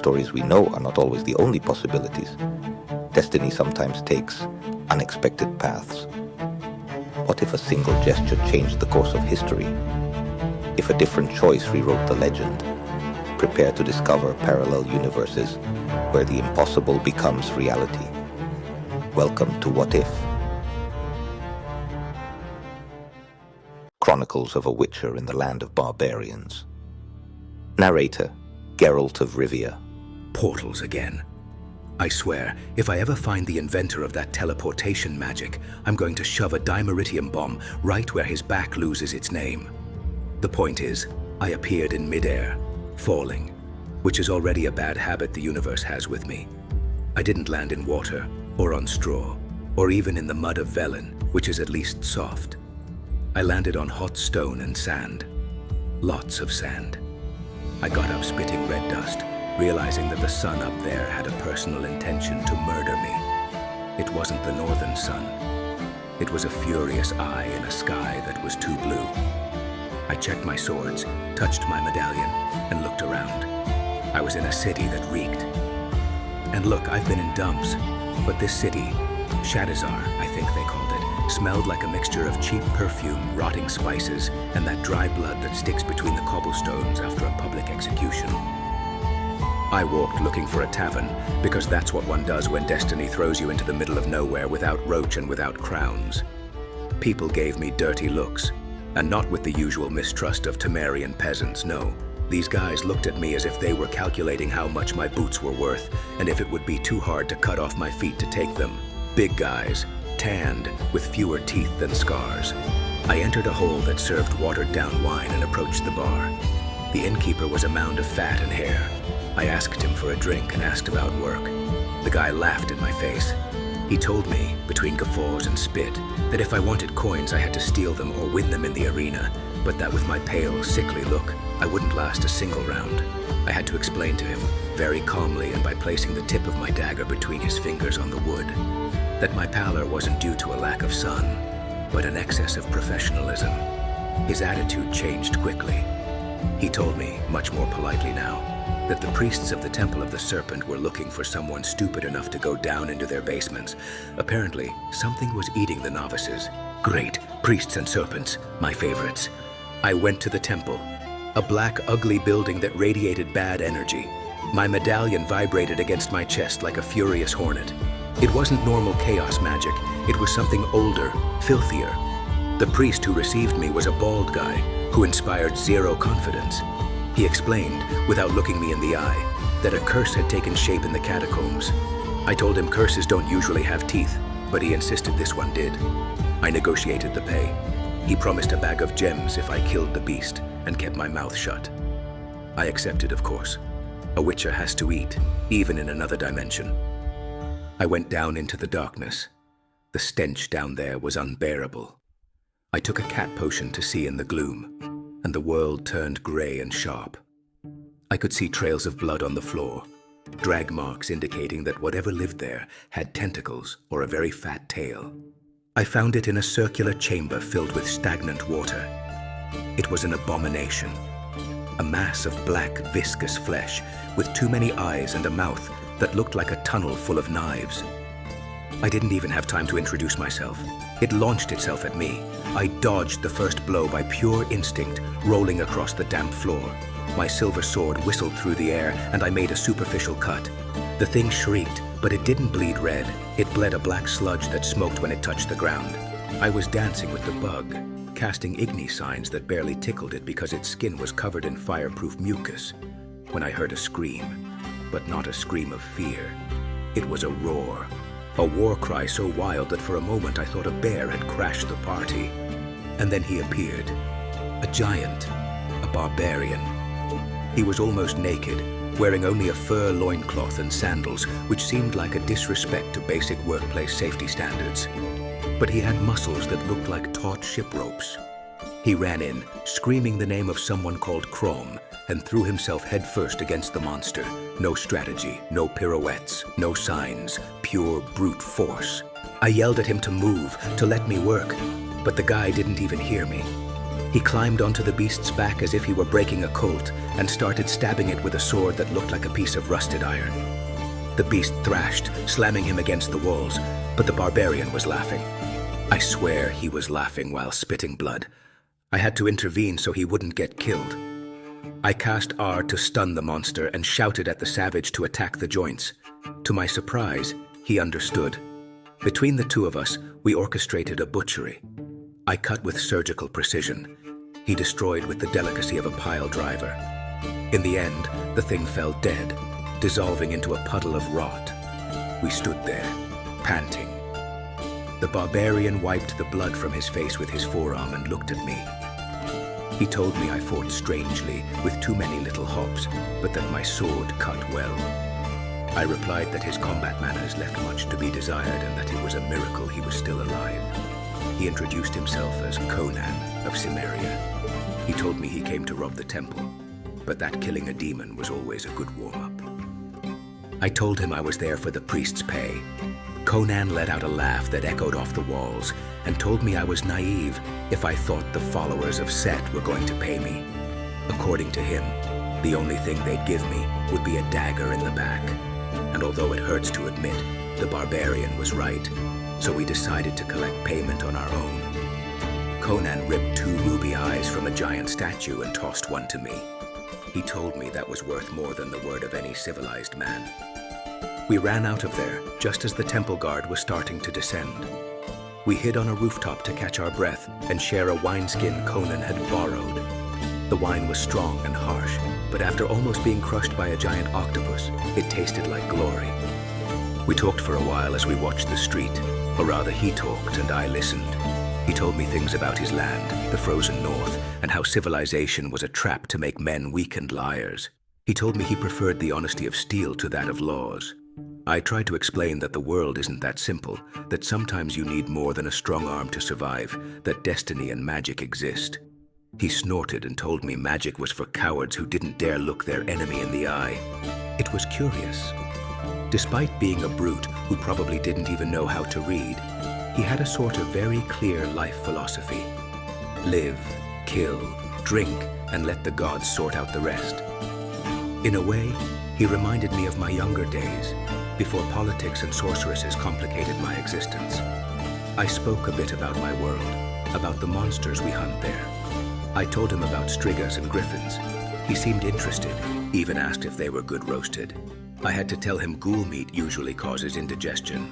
stories we know are not always the only possibilities, destiny sometimes takes unexpected paths. What if a single gesture changed the course of history? If a different choice rewrote the legend? Prepare to discover parallel universes where the impossible becomes reality. Welcome to What If? Chronicles of a Witcher in the Land of Barbarians. Narrator, Geralt of Rivia. Portals again. I swear, if I ever find the inventor of that teleportation magic, I'm going to shove a dimeritium bomb right where his back loses its name. The point is, I appeared in midair, falling, which is already a bad habit the universe has with me. I didn't land in water, or on straw, or even in the mud of Velen, which is at least soft. I landed on hot stone and sand. Lots of sand. I got up spitting red dust, realizing that the sun up there had a personal intention to murder me. It wasn't the northern sun. It was a furious eye in a sky that was too blue. I checked my swords, touched my medallion, and looked around. I was in a city that reeked. And look, I've been in dumps, but this city, Shadizar, I think they called it, smelled like a mixture of cheap perfume, rotting spices, and that dry blood that sticks between the cobblestones after a public execution. I walked looking for a tavern, because that's what one does when destiny throws you into the middle of nowhere without Roach and without crowns. People gave me dirty looks, and not with the usual mistrust of Cimmerian peasants, no. These guys looked at me as if they were calculating how much my boots were worth, and if it would be too hard to cut off my feet to take them. Big guys, tanned, with fewer teeth than scars. I entered a hole that served watered-down wine and approached the bar. The innkeeper was a mound of fat and hair. I asked him for a drink and asked about work. The guy laughed in my face. He told me, between guffaws and spit, that if I wanted coins I had to steal them or win them in the arena, but that with my pale, sickly look, I wouldn't last a single round. I had to explain to him, very calmly and by placing the tip of my dagger between his fingers on the wood, that my pallor wasn't due to a lack of sun, but an excess of professionalism. His attitude changed quickly. He told me, much more politely now, that the priests of the Temple of the Serpent were looking for someone stupid enough to go down into their basements. Apparently, something was eating the novices. Great, priests and serpents, my favorites. I went to the temple, a black, ugly building that radiated bad energy. My medallion vibrated against my chest like a furious hornet. It wasn't normal chaos magic, it was something older, filthier. The priest who received me was a bald guy who inspired zero confidence. He explained, without looking me in the eye, that a curse had taken shape in the catacombs. I told him curses don't usually have teeth, but he insisted this one did. I negotiated the pay. He promised a bag of gems if I killed the beast and kept my mouth shut. I accepted, of course. A witcher has to eat, even in another dimension. I went down into the darkness. The stench down there was unbearable. I took a cat potion to see in the gloom, and the world turned gray and sharp. I could see trails of blood on the floor, drag marks indicating that whatever lived there had tentacles or a very fat tail. I found it in a circular chamber filled with stagnant water. It was an abomination, a mass of black, viscous flesh with too many eyes and a mouth that looked like a tunnel full of knives. I didn't even have time to introduce myself. It launched itself at me. I dodged the first blow by pure instinct, rolling across the damp floor. My silver sword whistled through the air, and I made a superficial cut. The thing shrieked, but it didn't bleed red. It bled a black sludge that smoked when it touched the ground. I was dancing with the bug, casting igni signs that barely tickled it because its skin was covered in fireproof mucus, when I heard a scream, but not a scream of fear. It was a roar. A war cry so wild that for a moment I thought a bear had crashed the party. And then he appeared. A giant. A barbarian. He was almost naked, wearing only a fur loincloth and sandals, which seemed like a disrespect to basic workplace safety standards. But he had muscles that looked like taut ship ropes. He ran in, screaming the name of someone called Crom, and threw himself headfirst against the monster. No strategy, no pirouettes, no signs, pure brute force. I yelled at him to move, to let me work, but the guy didn't even hear me. He climbed onto the beast's back as if he were breaking a colt and started stabbing it with a sword that looked like a piece of rusted iron. The beast thrashed, slamming him against the walls, but the barbarian was laughing. I swear he was laughing while spitting blood. I had to intervene so he wouldn't get killed. I cast R to stun the monster and shouted at the savage to attack the joints. To my surprise, he understood. Between the two of us, we orchestrated a butchery. I cut with surgical precision. He destroyed with the delicacy of a pile driver. In the end, the thing fell dead, dissolving into a puddle of rot. We stood there, panting. The barbarian wiped the blood from his face with his forearm and looked at me. He told me I fought strangely, with too many little hops, but that my sword cut well. I replied that his combat manners left much to be desired and that it was a miracle he was still alive. He introduced himself as Conan of Cimmeria. He told me he came to rob the temple, but that killing a demon was always a good warm-up. I told him I was there for the priest's pay. Conan let out a laugh that echoed off the walls and told me I was naive if I thought the followers of Set were going to pay me. According to him, the only thing they'd give me would be a dagger in the back. And although it hurts to admit, the barbarian was right, so we decided to collect payment on our own. Conan ripped 2 ruby eyes from a giant statue and tossed one to me. He told me that was worth more than the word of any civilized man. We ran out of there just as the temple guard was starting to descend. We hid on a rooftop to catch our breath and share a wineskin Conan had borrowed. The wine was strong and harsh, but after almost being crushed by a giant octopus, it tasted like glory. We talked for a while as we watched the street, or rather he talked and I listened. He told me things about his land, the frozen north, and how civilization was a trap to make men weak and liars. He told me he preferred the honesty of steel to that of laws. I tried to explain that the world isn't that simple, that sometimes you need more than a strong arm to survive, that destiny and magic exist. He snorted and told me magic was for cowards who didn't dare look their enemy in the eye. It was curious. Despite being a brute who probably didn't even know how to read, he had a sort of very clear life philosophy. Live, kill, drink, and let the gods sort out the rest. In a way, he reminded me of my younger days, before politics and sorceresses complicated my existence. I spoke a bit about my world, about the monsters we hunt there. I told him about strigas and griffins. He seemed interested, even asked if they were good roasted. I had to tell him ghoul meat usually causes indigestion.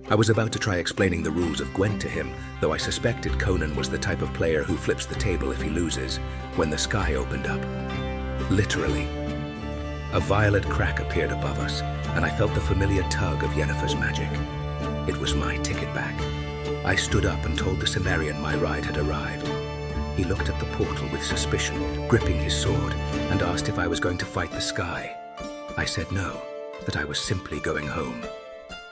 I was about to try explaining the rules of Gwent to him, though I suspected Conan was the type of player who flips the table if he loses, when the sky opened up. Literally. A violet crack appeared above us, and I felt the familiar tug of Yennefer's magic. It was my ticket back. I stood up and told the Cimmerian my ride had arrived. He looked at the portal with suspicion, gripping his sword, and asked if I was going to fight the sky. I said no, that I was simply going home.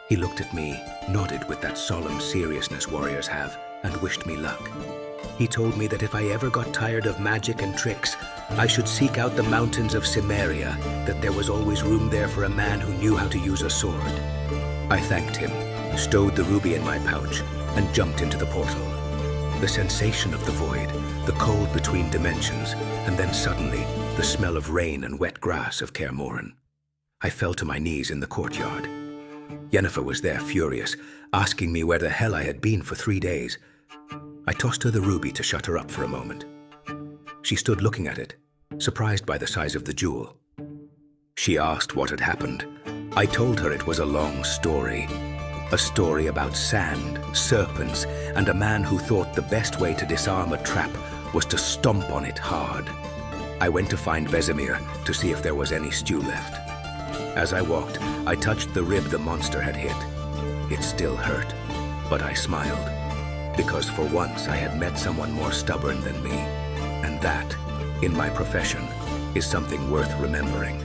He looked at me, nodded with that solemn seriousness warriors have, and wished me luck. He told me that if I ever got tired of magic and tricks, I should seek out the mountains of Cimmeria, that there was always room there for a man who knew how to use a sword. I thanked him, stowed the ruby in my pouch, and jumped into the portal. The sensation of the void, the cold between dimensions, and then suddenly, the smell of rain and wet grass of Kaer Morhen. I fell to my knees in the courtyard. Yennefer was there furious, asking me where the hell I had been for 3 days. I tossed her the ruby to shut her up for a moment. She stood looking at it, surprised by the size of the jewel. She asked what had happened. I told her it was a long story. A story about sand, serpents, and a man who thought the best way to disarm a trap was to stomp on it hard. I went to find Vesemir to see if there was any stew left. As I walked, I touched the rib the monster had hit. It still hurt, but I smiled, because for once I had met someone more stubborn than me, and that, in my profession, is something worth remembering.